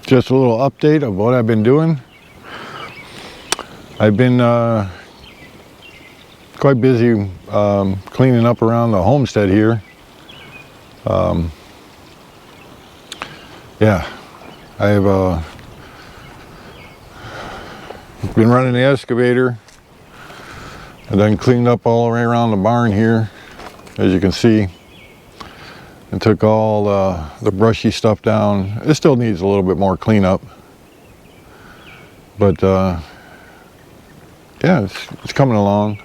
Just a little update of what I've been doing. I've been quite busy cleaning up around the homestead here. Yeah, I've been running the excavator. I've done cleaned up all the way around the barn here, as you can see. And took all the brushy stuff down. It still needs a little bit more cleanup, but yeah, it's coming along.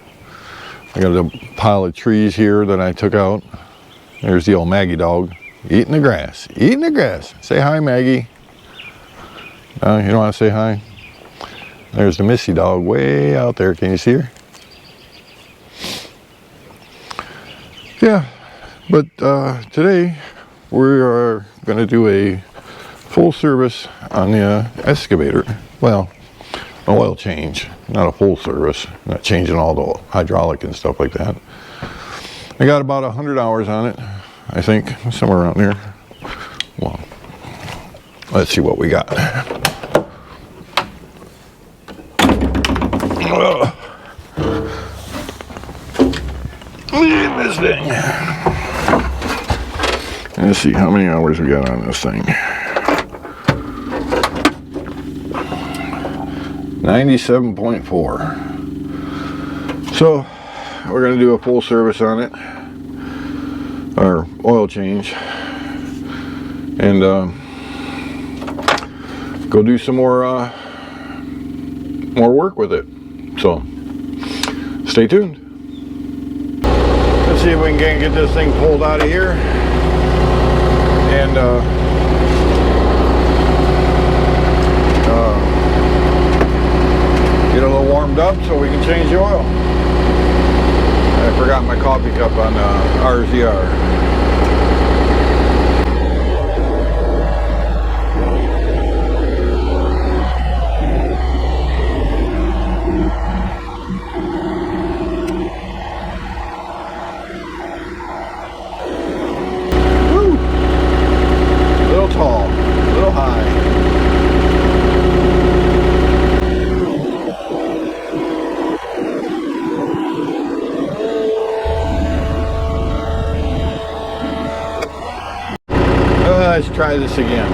I got a pile of trees here that I took out. There's the old Maggie dog eating the grass. Eating the grass. Say hi, Maggie. You don't want to say hi? There's the Missy dog way out there. Can you see her? Yeah. But today we are going to do a full service on the excavator. Well, an oil change, not a full service, not changing all the hydraulic and stuff like that. I got about 100 hours on it, I think, somewhere around there. Well, let's see what we got. Look at this thing. Let's see how many hours we got on this thing. 97.4. So we're going to do a full service on it, or oil change, and go do some more work with it. So stay tuned. Let's see if we can get this thing pulled out of here and get a little warmed up so we can change the oil. I forgot my coffee cup on RZR. Tall, a little high. Let's try this again.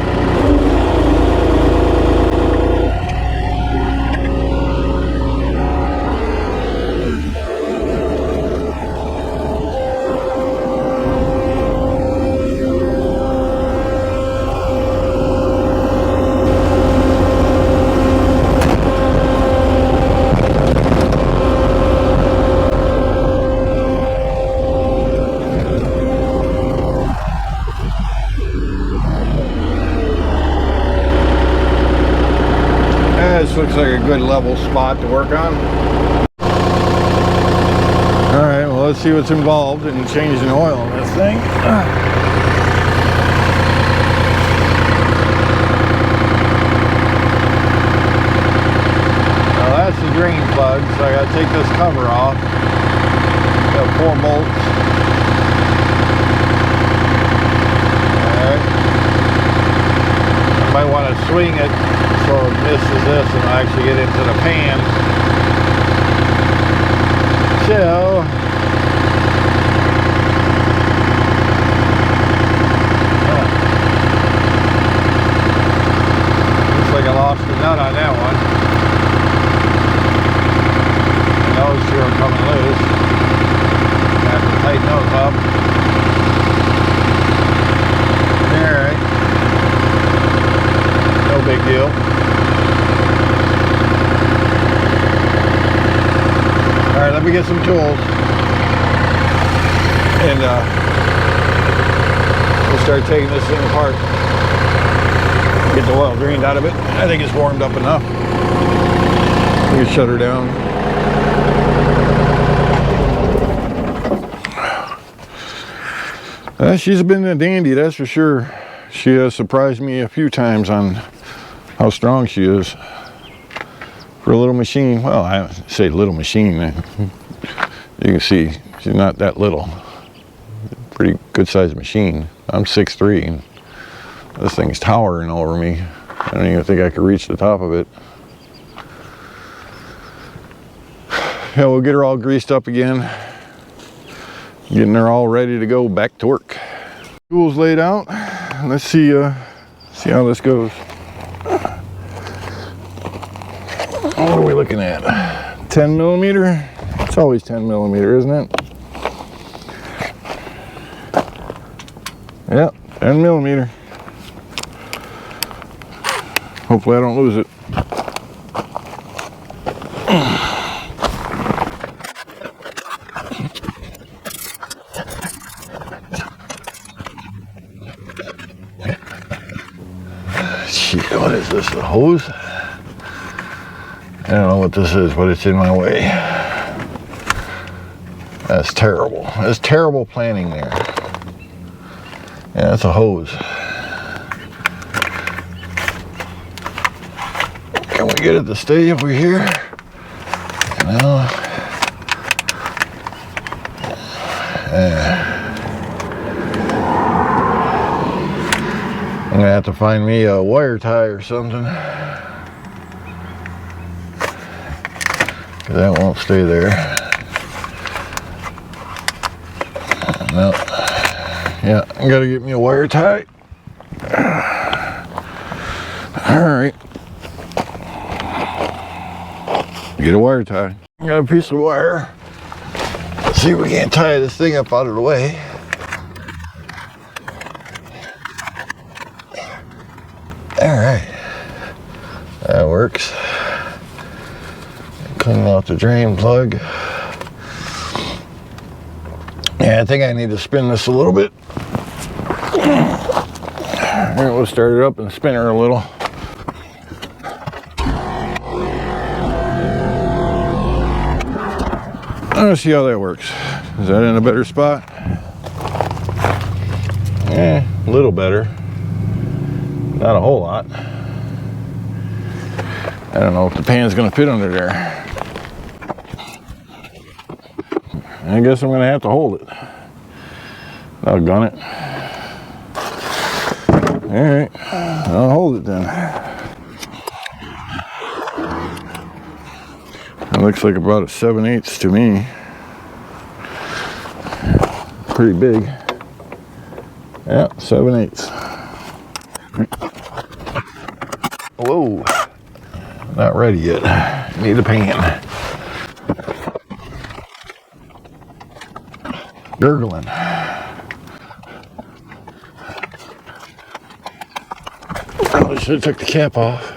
This looks like a good level spot to work on. Alright, well, let's see what's involved in changing oil on this thing. Now that's the drain plug, so I gotta take this cover off. Got 4 bolts. Alright. I might want to swing it so it misses this and I'll actually get into the pan. So, looks like I lost the nut on that one. And those two are coming loose. I have to tighten those up. Alright. No big deal. Alright, let me get some tools and we'll start taking this thing apart. Get the oil drained out of it. I think it's warmed up enough. We can shut her down. She's been a dandy, that's for sure. She has surprised me a few times on how strong she is. For a little machine, well, I say little machine, you can see she's not that little. Pretty good sized machine. I'm 6'3", and this thing's towering over me. I don't even think I could reach the top of it. Yeah, we'll get her all greased up again. Getting her all ready to go back to work. Tools laid out. Let's see how this goes. What are we looking at? 10 millimeter? It's always 10 millimeter, isn't it? Yep, 10 millimeter. Hopefully I don't lose it. Shit, what is this, a hose? I don't know what this is, but it's in my way. That's terrible. That's terrible planning there. Yeah, that's a hose. Can we get it to stay over here? No. I'm gonna have to find me a wire tie or something. That won't stay there. No. Yeah, I gotta get me a wire tie. Alright. Get a wire tie. I got a piece of wire. Let's see if we can't tie this thing up out of the way. Alright. That works. Clean out the drain plug. Yeah, I think I need to spin this a little bit. Alright, we'll start it up and spin her a little. Let's see how that works. Is that in a better spot? A little better. Not a whole lot. I don't know if the pan's gonna fit under there. I guess I'm gonna have to hold it. Doggone it. Alright, I'll hold it then. It looks like about a 7/8 to me. Pretty big. Yeah, 7/8. Whoa. Not ready yet. Need a pan. Gurgling. Probably should have took the cap off.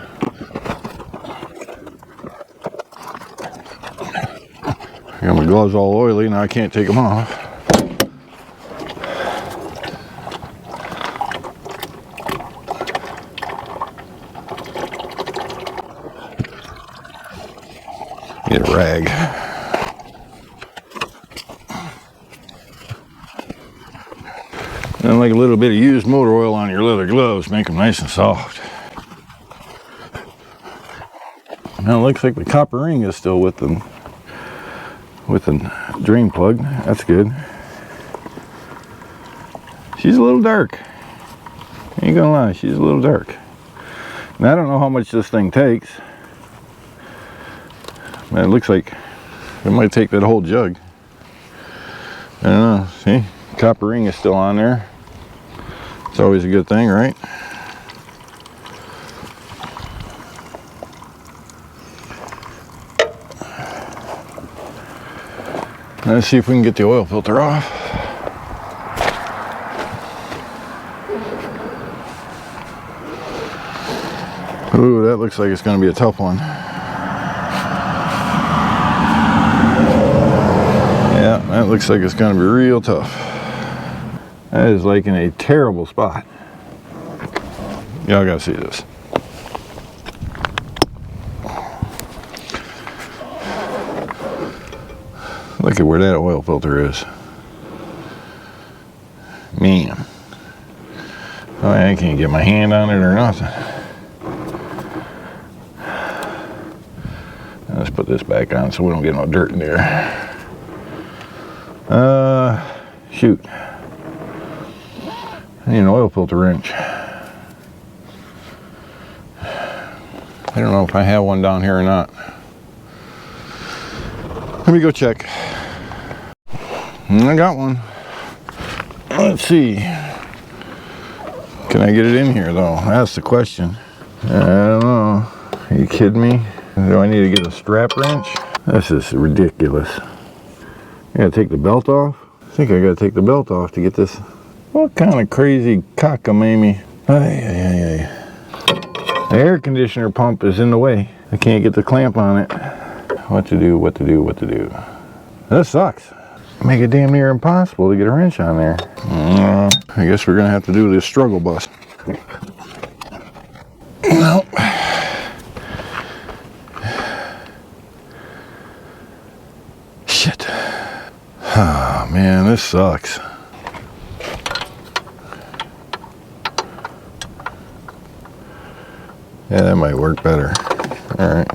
I got my gloves all oily, now I can't take them off. Get a rag. And like a little bit of used motor oil on your leather gloves, make them nice and soft. Now it looks like the copper ring is still with the drain plug. That's good. She's a little dark. Ain't gonna lie, she's a little dark. Now I don't know how much this thing takes. It looks like it might take that whole jug. I don't know. See, copper ring is still on there. It's always a good thing, right? Let's see if we can get the oil filter off. Ooh, that looks like it's going to be a tough one. Yeah, that looks like it's going to be real tough. That is like in a terrible spot. Y'all got to see this. Look at where that oil filter is. Man. Oh, I can't get my hand on it or nothing. Let's put this back on so we don't get no dirt in there. Shoot. I need an oil filter wrench. I don't know if I have one down here or not. Let me go check. I got one. Let's see. Can I get it in here though? That's the question. I don't know. Are you kidding me? Do I need to get a strap wrench? This is ridiculous. I gotta take the belt off? I think I gotta take the belt off to get this. What kind of crazy cockamamie? The air conditioner pump is in the way. I can't get the clamp on it. What to do, what to do, what to do. That sucks. Make it damn near impossible to get a wrench on there. I guess we're gonna have to do this struggle bus. Nope. Shit. Oh man, this sucks. Yeah, that might work better. All right.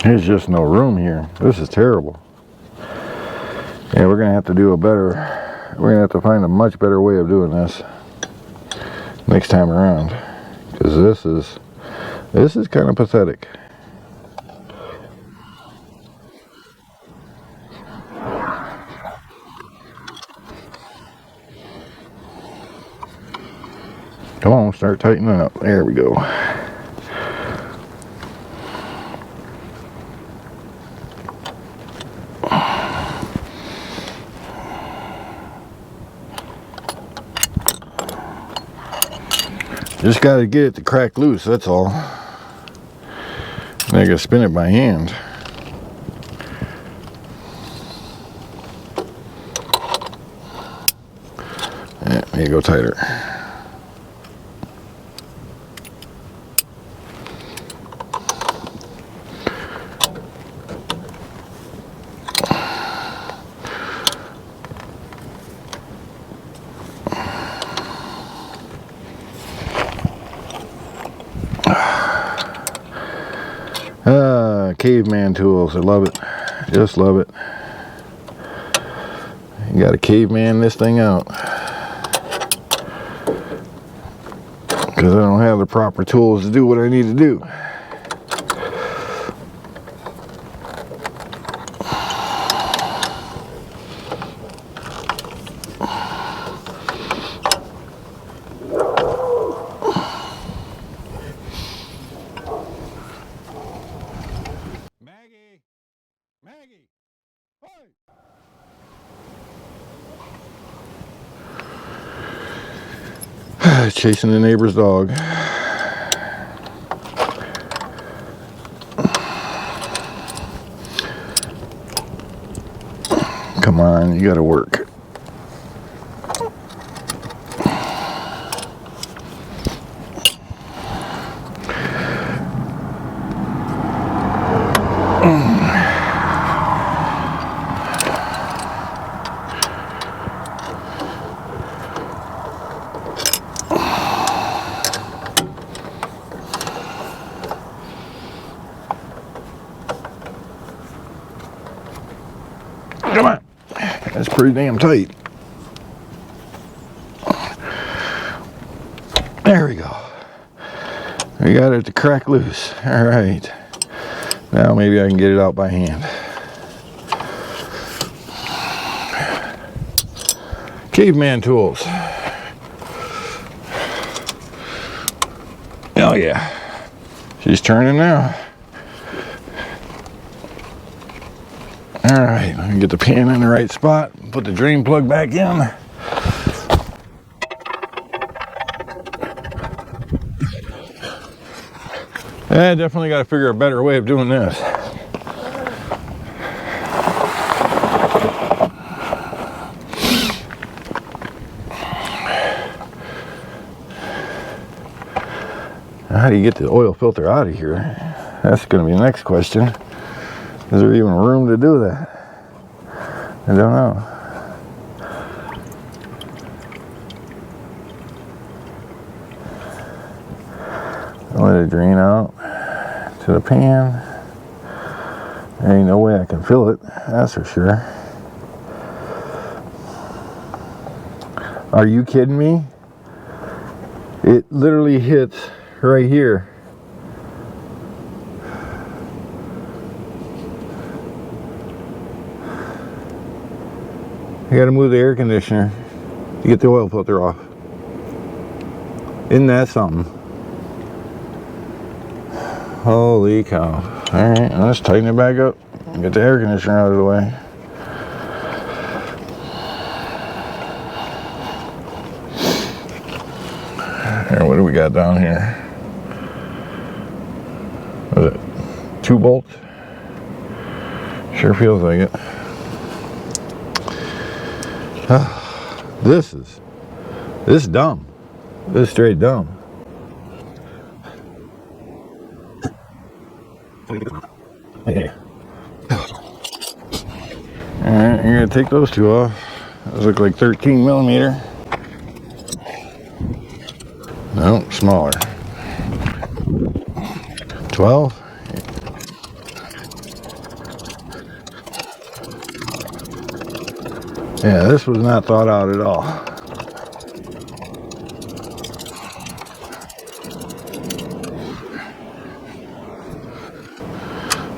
There's just no room here. This is terrible. Yeah, we're gonna have to do a better, we're gonna have to find a much better way of doing this next time around, because this is kind of pathetic. Come on, start tightening up. There we go. Just got to get it to crack loose, that's all. And I got to spin it by hand. Yeah, there you go, tighter. Caveman tools, I love it. Just love it. You gotta caveman this thing out. Because I don't have the proper tools to do what I need to do. Chasing the neighbor's dog. Come on, you gotta work. Come on. That's pretty damn tight. There we go. We got it to crack loose. All right. Now maybe I can get it out by hand. Caveman tools. Oh yeah. She's turning now. All right, let me get the pan in the right spot, put the drain plug back in. I definitely got to figure a better way of doing this. How do you get the oil filter out of here? That's going to be the next question. Is there even room to do that? I don't know. Let it drain out. to the pan. There ain't no way I can fill it, that's for sure. Are you kidding me? It literally hits right here. I gotta move the air conditioner to get the oil filter off. Isn't that something? Holy cow. Alright, let's tighten it back up and get the air conditioner out of the way. Here, what do we got down here? What is it? 2 bolts? Sure feels like it. This is dumb. This is straight dumb. Okay. Alright, you're gonna take those 2 off. Those look like 13 millimeter. No, smaller. 12. Yeah, this was not thought out at all.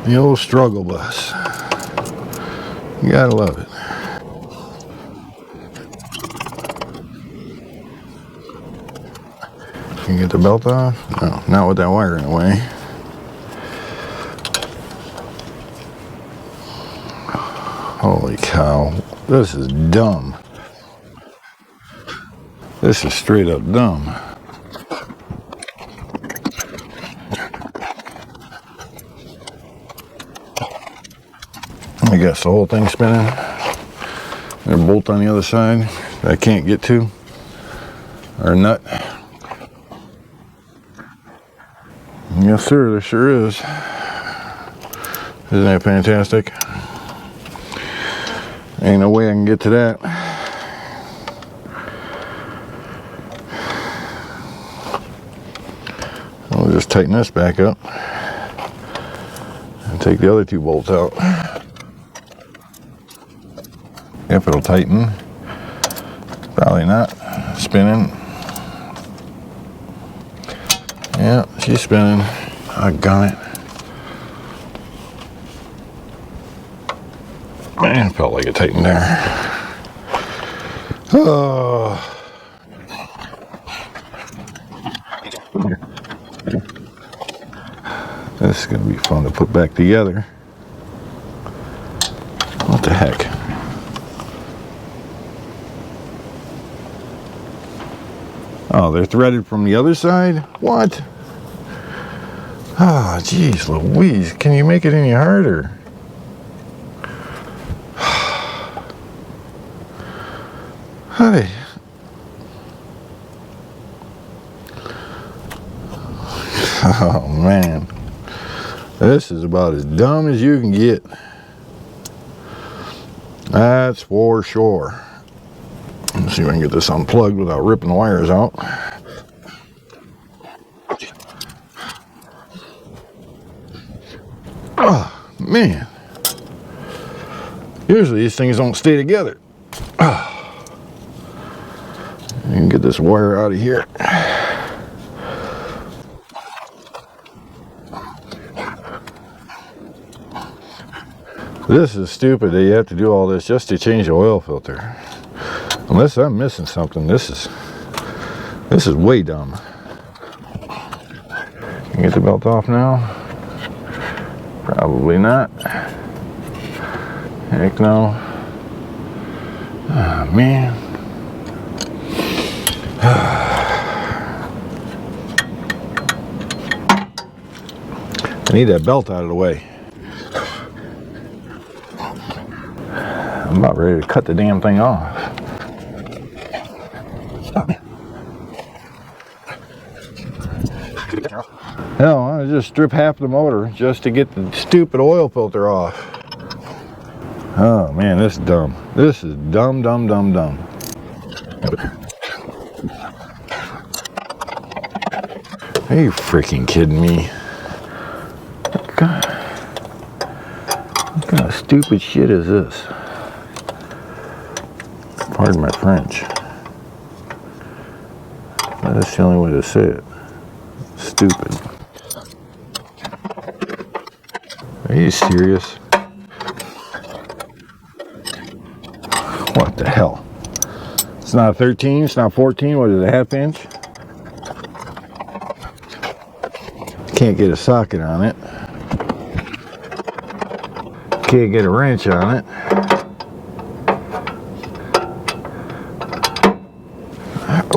The old struggle bus. You gotta love it. Can you get the belt off? No, not with that wire in the way. Holy cow. This is dumb. This is straight up dumb. I guess the whole thing's spinning. There's a bolt on the other side that I can't get to. Or a nut. Yes sir, there sure is. Isn't that fantastic? Ain't no way I can get to that. I'll just tighten this back up and take the other 2 bolts out. If it'll tighten. Probably not. Spinning. Yeah, she's spinning. Doggone it. Man, it felt like it tightened there. Oh. This is going to be fun to put back together. What the heck? Oh, they're threaded from the other side? What? Oh, geez, Louise. Can you make it any harder? Hi. Oh, man. This is about as dumb as you can get. That's for sure. Let's see if I can get this unplugged without ripping the wires out. Oh, man. Usually these things don't stay together. Oh. I can get this wire out of here. This is stupid that you have to do all this just to change the oil filter. Unless I'm missing something, this is way dumb. Can you get the belt off now? Probably not. Heck no. Oh, man. I need that belt out of the way. I'm about ready to cut the damn thing off. Hell, I just strip half the motor just to get the stupid oil filter off. Oh man, this is dumb. This is dumb, dumb, dumb, dumb. Are you freaking kidding me? kind of stupid shit is this? Pardon my French. That's the only way to say it. Stupid. Are you serious? What the hell? It's not 13, it's not 14, what is it, a half inch? Can't get a socket on it. Can't get a wrench on it.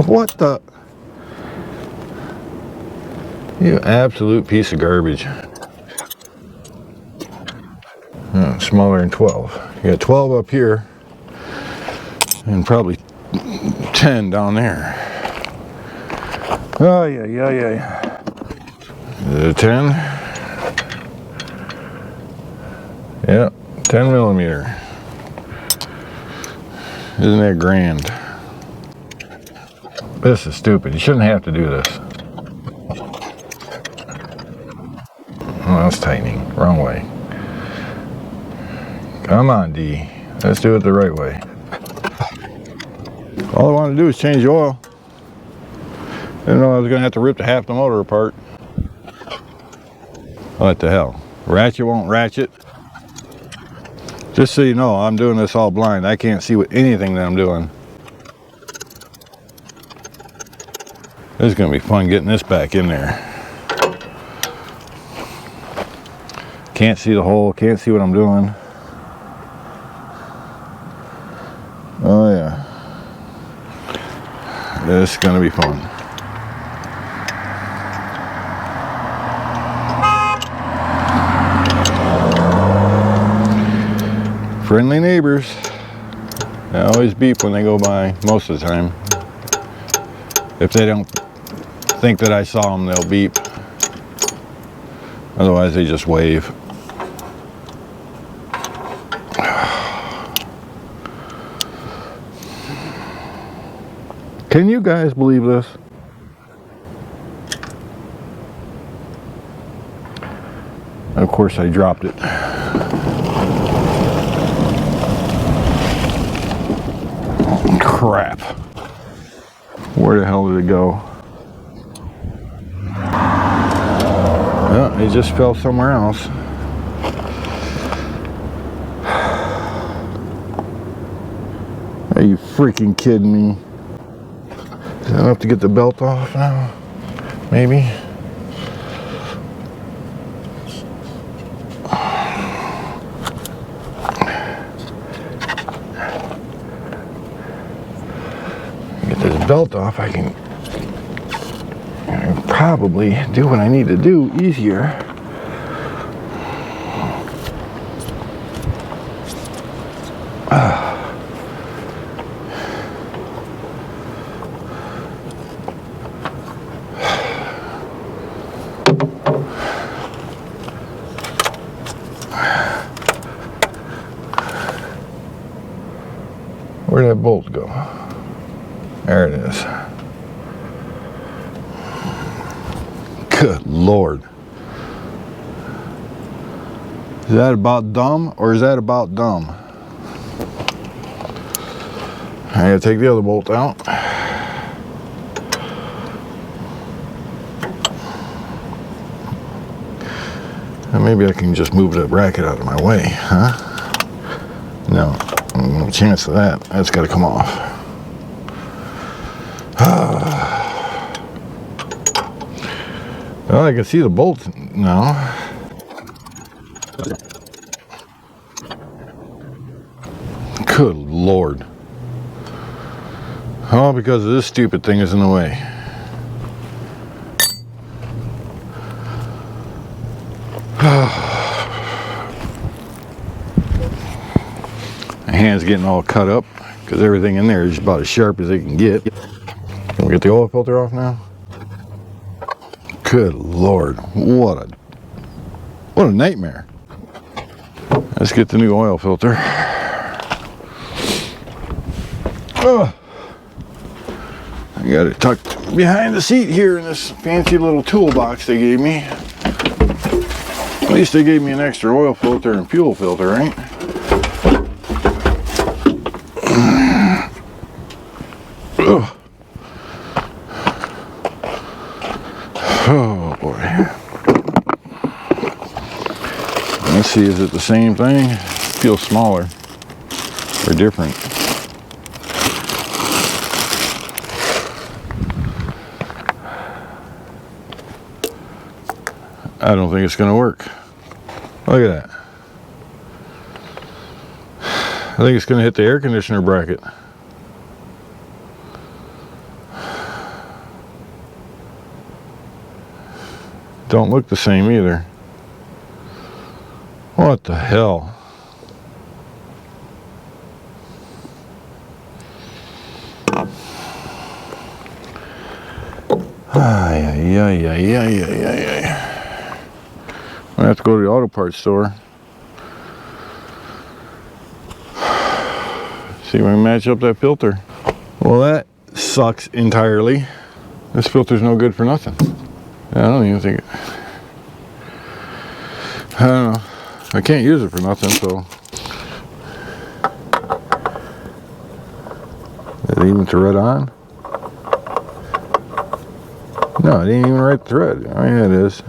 What the? You absolute piece of garbage. Oh, smaller than 12. You got 12 up here and probably 10 down there. Oh, yeah. The 10? Yeah, 10 millimeter. Isn't that grand? This is stupid. You shouldn't have to do this. Oh, that's tightening. Wrong way. Come on, D. Let's do it the right way. All I want to do is change the oil. Didn't know I was going to have to rip half the motor apart. What the hell? Ratchet won't ratchet. Just so you know, I'm doing this all blind. I can't see anything that I'm doing. This is going to be fun getting this back in there. Can't see the hole, can't see what I'm doing. Oh yeah. This is going to be fun. Friendly neighbors. They always beep when they go by, most of the time. If they don't think that I saw them, they'll beep. Otherwise, they just wave. Can you guys believe this? Of course, I dropped it. Crap. Where the hell did it go? Oh, it just fell somewhere else. Are you freaking kidding me? Is that enough to get the belt off now? Maybe? Get this belt off, I can probably do what I need to do easier. Where'd that bolt go? There it is. Good Lord. Is that about dumb or is that about dumb? I gotta take the other bolt out. And maybe I can just move the bracket out of my way, huh? No, no chance of that. That's gotta come off. Well, I can see the bolt now. Good Lord. All because of this stupid thing is in the way. My hand's getting all cut up because everything in there is about as sharp as it can get. Can we get the oil filter off now? Good Lord, what a nightmare. Let's get the new oil filter. Oh, I got it tucked behind the seat here in this fancy little toolbox they gave me. least they gave me an extra oil filter and fuel filter, right? Ugh. Oh boy. Let's see, is it the same thing? It feels smaller or different. I don't think it's going to work. Look at that. I think it's going to hit the air conditioner bracket. Don't look the same either. What the hell? Ay, ay, ay, ay, ay, ay, ay. I have to go to the auto parts store. See if I can match up that filter. Well, that sucks entirely. This filter's no good for nothing. I don't even think it. I don't know. I can't use it for nothing, so. Is it even thread on? No, it ain't even right thread. Oh yeah, it is.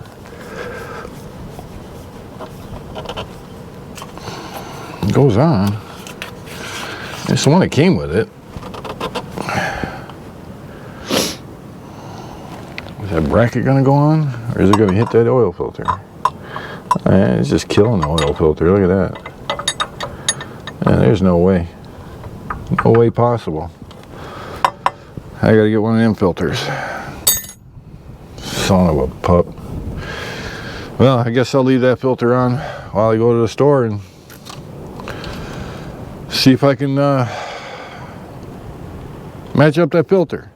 It goes on. It's the one that came with it. Is that bracket gonna go on? Or is it gonna hit that oil filter? It's just killing the oil filter. Look at that. And there's no way. No way possible. I gotta get one of them filters. Son of a pup. Well, I guess I'll leave that filter on while I go to the store and see if I can match up that filter.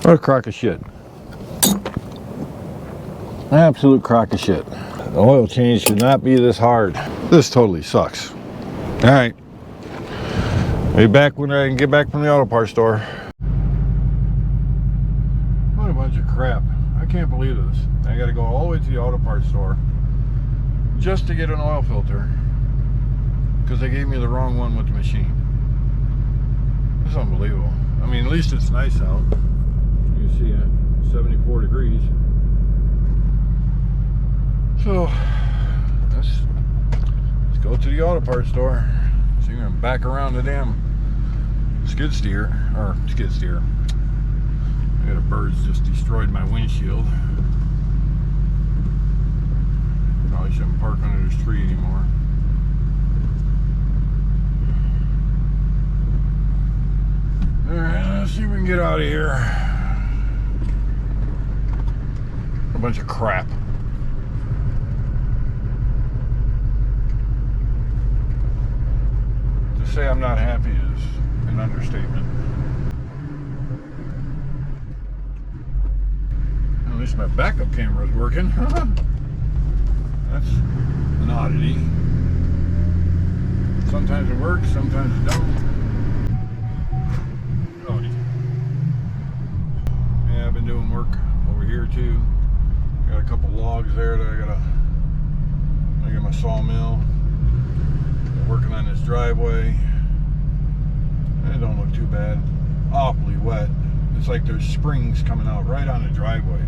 What a crock of shit. Absolute crock of shit. The oil change should not be this hard. This totally sucks. Alright. I'll be back when I can get back from the auto parts store. What a bunch of crap. I can't believe this. I gotta go all the way to the auto parts store just to get an oil filter because they gave me the wrong one with the machine. It's unbelievable. I mean, at least it's nice out. You can see it, 74 degrees. So let's go to the auto parts store. So you're gonna back around the damn skid steer. I got a bird's just destroyed my windshield. Probably shouldn't park under this tree anymore. Alright, let's see if we can get out of here. A bunch of crap. To say I'm not happy is an understatement. At least my backup camera is working. That's an oddity. Sometimes it works, sometimes it don't. Yeah, I've been doing work over here too. Got a couple logs there that I got my sawmill. Been working on this driveway. It don't look too bad. Awfully wet. It's like there's springs coming out right on the driveway.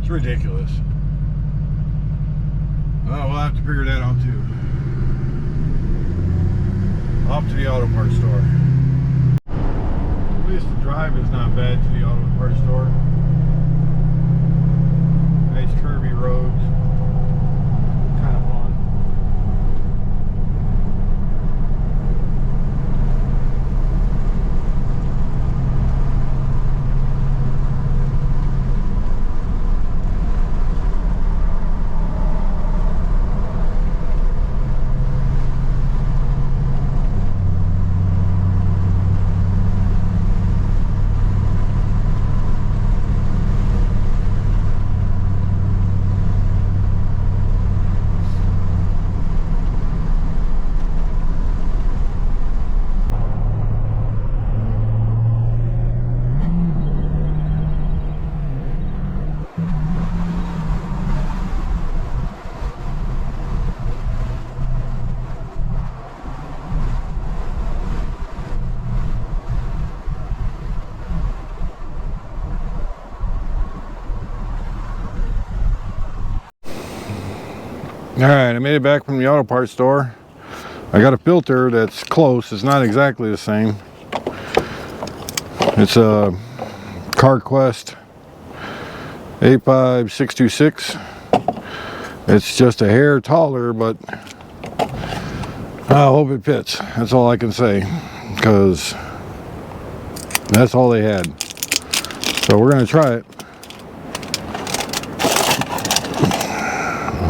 It's ridiculous. Well, we'll have to figure that out too. Off to the auto parts store. At least the drive is not bad to the auto parts store. Nice curvy roads. Kind of fun. Alright, I made it back from the auto parts store. I got a filter that's close. It's not exactly the same. It's a CarQuest 85626. It's just a hair taller, but I hope it fits. That's all I can say, because that's all they had. So we're going to try it.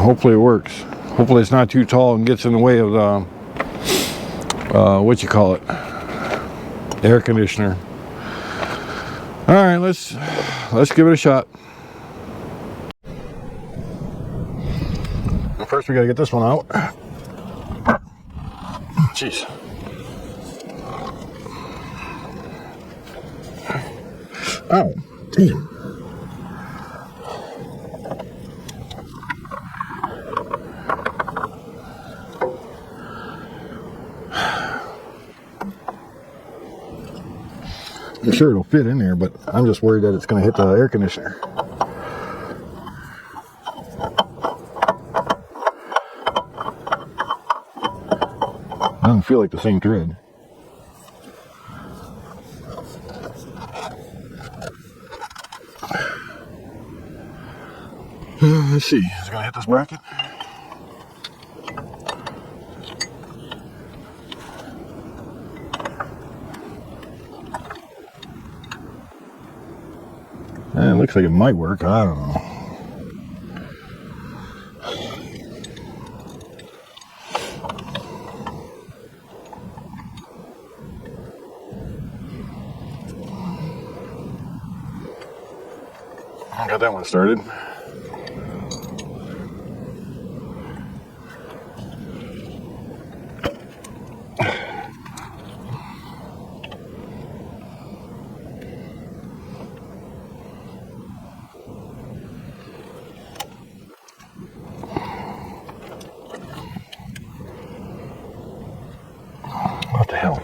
Hopefully it works. Hopefully it's not too tall and gets in the way of the what you call it, air conditioner. All right, let's give it a shot. First we got to get this one out. Jeez. Oh, damn. I'm sure it'll fit in there, but I'm just worried that it's going to hit the air conditioner. I don't feel like the same thread. Let's see, is it going to hit this bracket? It looks like it might work. I don't know. I got that one started. What the hell?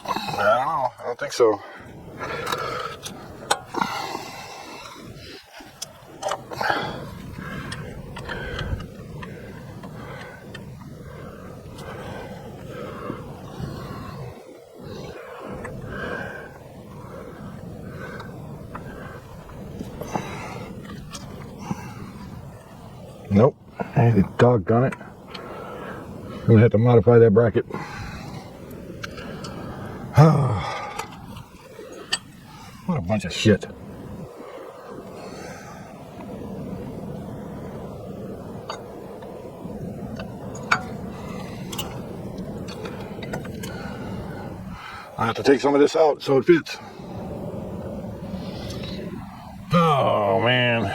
I don't know. I don't think so. Nope. Hey, doggone it. I'm gonna have to modify that bracket. What a bunch of shit. I have to take some of this out so it fits. Oh man.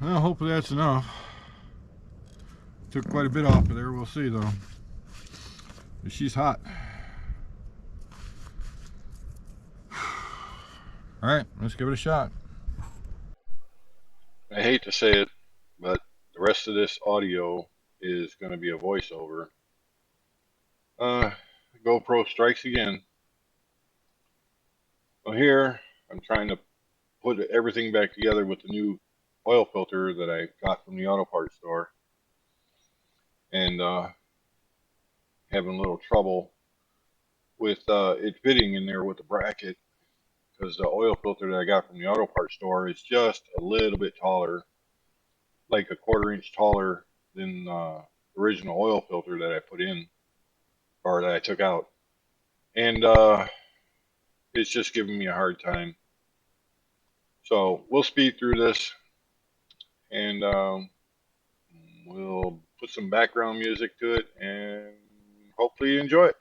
Well, hopefully that's enough. Took quite a bit off of there. We'll see though. But she's hot. All right, let's give it a shot. I hate to say it, but the rest of this audio is going to be a voiceover. GoPro strikes again. Well, here I'm trying to put everything back together with the new oil filter that I got from the auto parts store, and having a little trouble with it fitting in there with the bracket, because the oil filter that I got from the auto parts store is just a little bit taller, like a 1/4 inch taller than the original oil filter that I put in, or that I took out, and it's just giving me a hard time. So we'll speed through this, and we'll put some background music to it, and hopefully you enjoy it.